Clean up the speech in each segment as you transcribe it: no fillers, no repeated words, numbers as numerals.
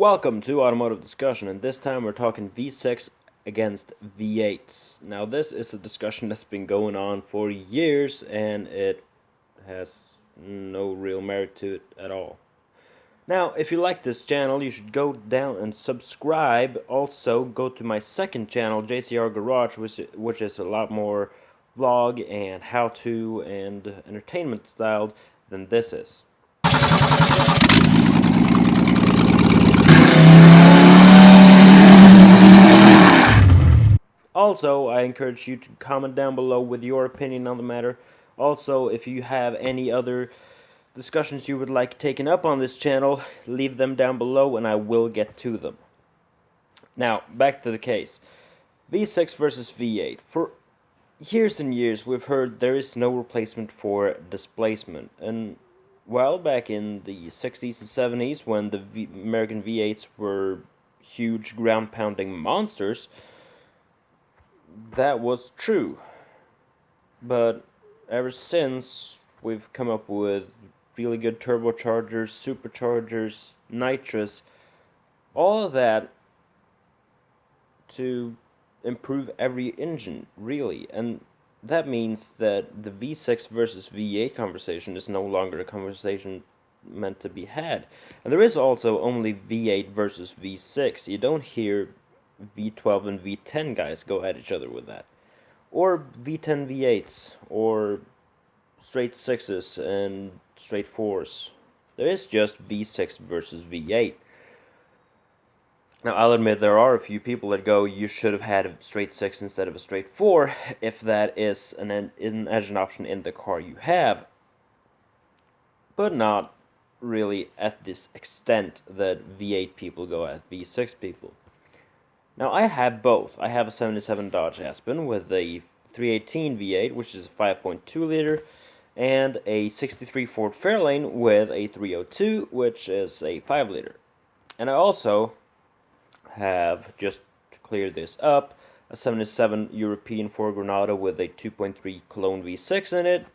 Welcome to Automotive Discussion, and this time we're talking V6 against V8s. Now, this is a discussion that's been going on for years, and it has no real merit to it at all. Now, if you like this channel, you should go down and subscribe. Also, go to my second channel, JCR Garage, which is a lot more vlog and how-to and entertainment styled than this is. Also, I encourage you to comment down below with your opinion on the matter. Also, if you have any other discussions you would like taken up on this channel, leave them down below and I will get to them. Now, back to the case. V6 versus V8. For years and years, we've heard there is no replacement for displacement. And, well, back in the 60s and 70s, when the American V8s were huge ground-pounding monsters, that was true. But ever since, we've come up with really good turbochargers, superchargers, nitrous, all of that to improve every engine, really. And that means that the V6 versus V8 conversation is no longer a conversation meant to be had. And there is also only V8 versus V6. You don't hear V12 and V10 guys go at each other with that. Or V10 V8s, or straight 6s and straight 4s. There is just V6 versus V8. Now, I'll admit there are a few people that go, you should have had a straight 6 instead of a straight 4, if that is an engine option in the car you have. But not really at this extent that V8 people go at V6 people. Now, I have both. I have a 77 Dodge Aspen with a 318 V8, which is a 5.2 liter, and a 63 Ford Fairlane with a 302, which is a 5 liter. And I also have, just to clear this up, a 77 European Ford Granada with a 2.3 Cologne V6 in it,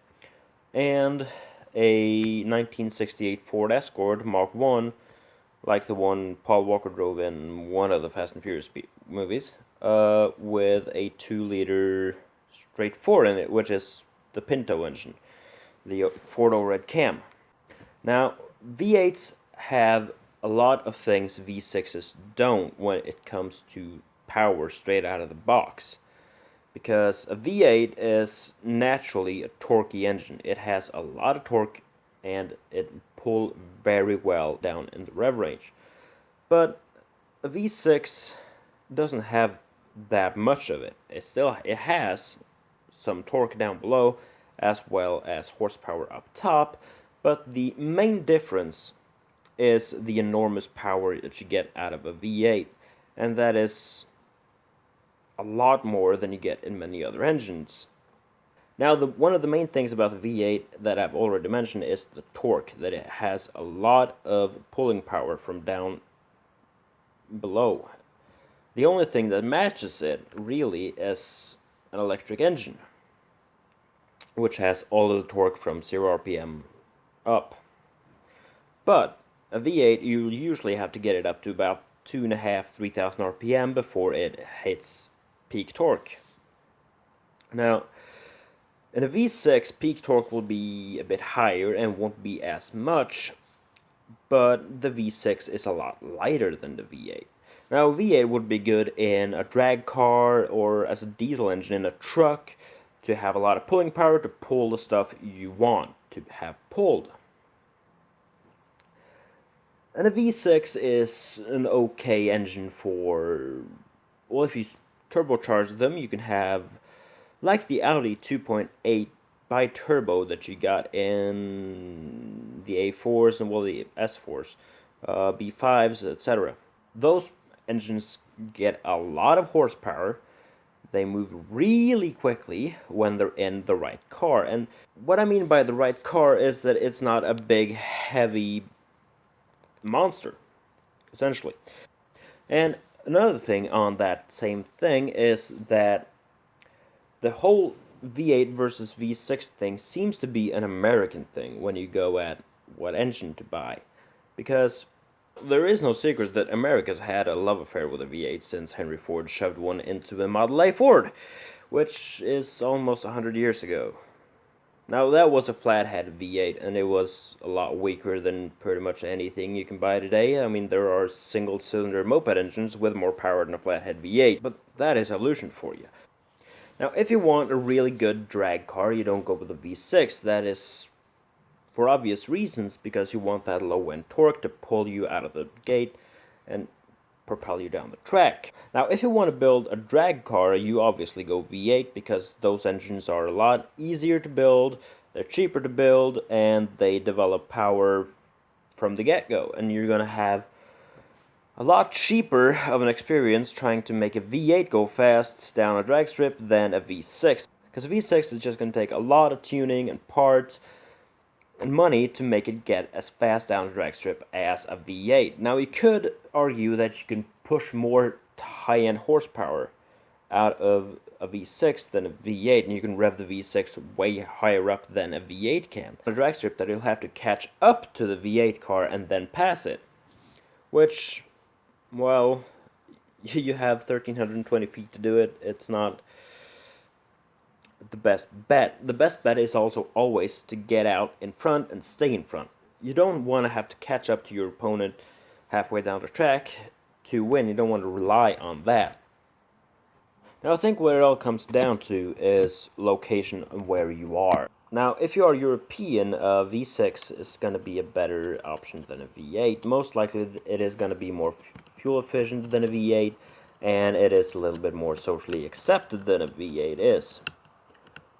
and a 1968 Ford Escort Mark 1, like the one Paul Walker drove in one of the Fast and Furious movies, with a 2-liter straight 4 in it, which is the Pinto engine, the four-door red cam. Now, V8s have a lot of things V6s don't when it comes to power straight out of the box. Because a V8 is naturally a torquey engine. It has a lot of torque and it pulls very well down in the rev range. But a V6 doesn't have that much of it. It has some torque down below as well as horsepower up top, but the main difference is the enormous power that you get out of a V8, and that is a lot more than you get in many other engines. Now, one of the main things about the V8 that I've already mentioned is the torque, that it has a lot of pulling power from down below. The only thing that matches it, really, is an electric engine, which has all of the torque from 0 RPM up. But a V8, you usually have to get it up to about 2,500–3,000 RPM before it hits peak torque. Now, in a V6, peak torque will be a bit higher and won't be as much, but the V6 is a lot lighter than the V8. Now, a V8 would be good in a drag car or as a diesel engine in a truck to have a lot of pulling power to pull the stuff you want to have pulled. And a V6 is an okay engine for, well, if you turbocharge them, you can have, like the Audi 2.8 bi-turbo that you got in the A4s and, well, the S4s, B5s, etc. Those engines get a lot of horsepower. They move really quickly when they're in the right car. And what I mean by the right car is that it's not a big, heavy monster, essentially. And another thing on that same thing is that the whole V8 versus V6 thing seems to be an American thing when you go at what engine to buy. Because There is no secret that America's had a love affair with a V8 since Henry Ford shoved one into a Model A Ford, which is almost 100 years ago. Now, that was a flathead V8, and it was a lot weaker than pretty much anything you can buy today. I mean, there are single-cylinder moped engines with more power than a flathead V8, but that is evolution for you. Now, if you want a really good drag car, you don't go with a V6. That is for obvious reasons, because you want that low-end torque to pull you out of the gate and propel you down the track. Now, if you want to build a drag car, you obviously go V8 because those engines are a lot easier to build, they're cheaper to build, and they develop power from the get-go. And you're going to have a lot cheaper of an experience trying to make a V8 go fast down a drag strip than a V6. Because a V6 is just going to take a lot of tuning and parts and money to make it get as fast down a drag strip as a V8. Now, you could argue that you can push more high-end horsepower out of a V6 than a V8, and you can rev the V6 way higher up than a V8 can. On a drag strip that you'll have to catch up to the V8 car and then pass it, which, well, you have 1,320 feet to do it. It's not the best bet. The best bet is also always to get out in front and stay in front. You don't want to have to catch up to your opponent halfway down the track to win. You don't want to rely on that. Now, I think what it all comes down to is location and where you are. Now, if you are European, a V6 is going to be a better option than a V8. Most likely it is going to be more fuel efficient than a V8, and it is a little bit more socially accepted than a V8 is.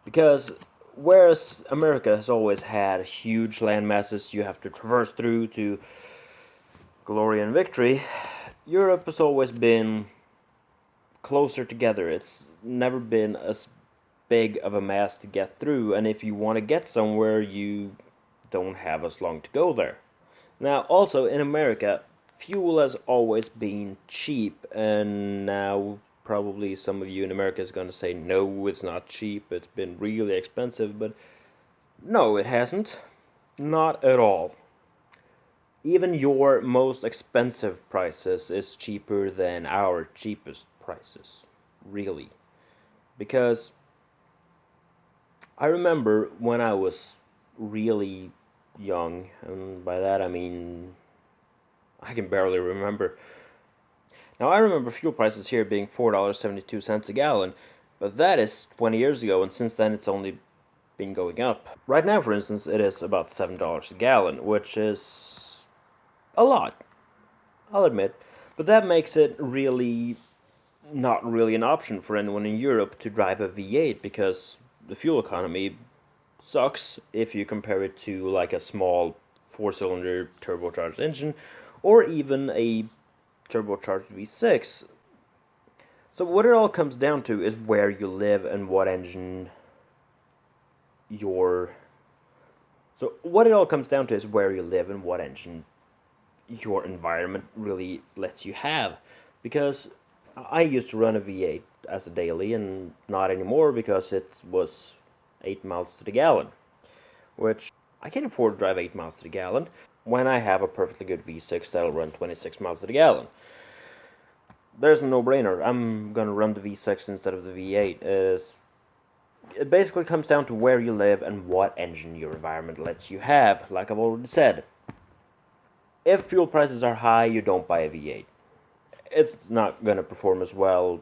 Because whereas America has always had huge land masses you have to traverse through to glory and victory, Europe has always been closer together. It's never been as big of a mass to get through, and if you want to get somewhere, you don't have as long to go there. Now, also in America, fuel has always been cheap, and now probably some of you in America is going to say, no, it's not cheap, it's been really expensive, but no, it hasn't. Not at all. Even your most expensive prices is cheaper than our cheapest prices, really. Because I remember when I was really young, and by that I mean I can barely remember. Now, I remember fuel prices here being $4.72 a gallon, but that is 20 years ago, and since then it's only been going up. Right now, for instance, it is about $7 a gallon, which is a lot, I'll admit, but that makes it really not really an option for anyone in Europe to drive a V8, because the fuel economy sucks if you compare it to like a small 4-cylinder turbocharged engine, or even a turbocharged V6. So what it all comes down to is where you live and what engine your environment really lets you have. Because I used to run a V8 as a daily, and not anymore because it was 8 miles to the gallon, which I can afford to drive 8 miles to the gallon when I have a perfectly good V6 that'll run 26 miles to the gallon. There's a no-brainer. I'm gonna run the V6 instead of the V8. It basically comes down to where you live and what engine your environment lets you have, like I've already said. If fuel prices are high, you don't buy a V8. It's not gonna perform as well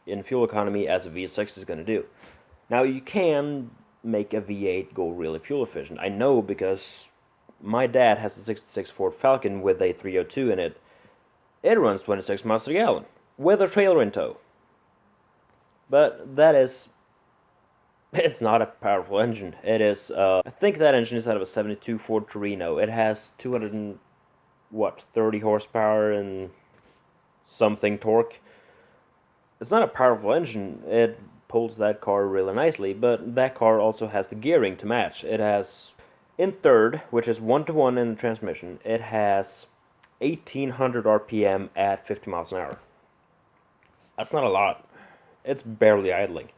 in fuel economy as a V6 is gonna do. Now, you can make a V8 go really fuel efficient. I know, because my dad has a 66 Ford Falcon with a 302 in it. It runs 26 miles per gallon with a trailer in tow. But it's not a powerful engine. It is, I think that engine is out of a 72 Ford Torino. It has 30 horsepower and something torque. It's not a powerful engine. It pulls that car really nicely, but that car also has the gearing to match. It has, in third, which is 1-to-1 in the transmission, it has 1800 RPM at 50 miles an hour. That's not a lot. It's barely idling.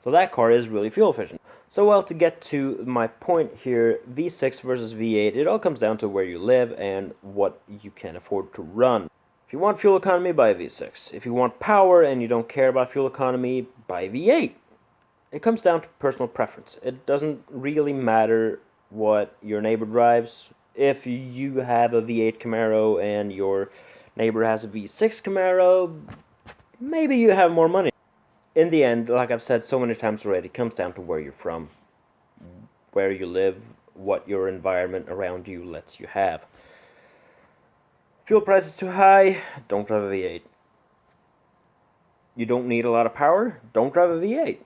So that car is really fuel efficient. So, well, to get to my point here, V6 versus V8, it all comes down to where you live and what you can afford to run. If you want fuel economy, buy V6. If you want power and you don't care about fuel economy, buy V8. It comes down to personal preference. It doesn't really matter what your neighbor drives. If you have a V8 Camaro and your neighbor has a V6 Camaro, maybe you have more money. In the end, like I've said so many times already, it comes down to where you're from, where you live, what your environment around you lets you have. Fuel price is too high, don't drive a V8. You don't need a lot of power, don't drive a V8.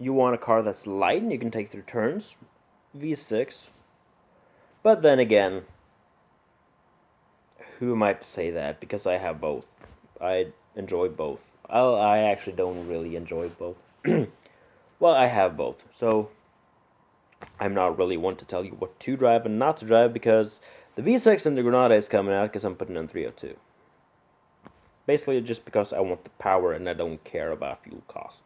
You want a car that's light and you can take through turns, V6. But then again, who am I to say that? Because I have both. I enjoy both. I actually don't really enjoy both. Well, I have both, so I'm not really one to tell you what to drive and not to drive, because the V6 and the Granada is coming out because I'm putting in 302. Basically, just because I want the power and I don't care about fuel cost.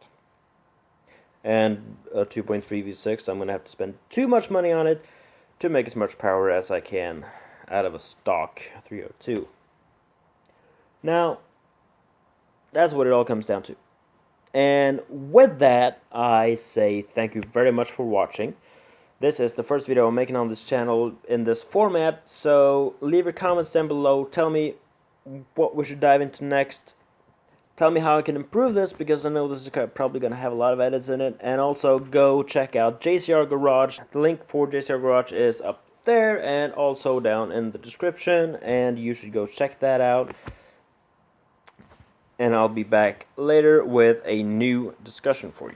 And a 2.3 V6, I'm going to have to spend too much money on it to make as much power as I can out of a stock 302. Now, that's what it all comes down to. And with that, I say thank you very much for watching. This is the first video I'm making on this channel in this format, so leave your comments down below. Tell me what we should dive into next. Tell me how I can improve this, because I know this is probably going to have a lot of edits in it. And also go check out JCR Garage. The link for JCR Garage is up there and also down in the description, and you should go check that out. And I'll be back later with a new discussion for you.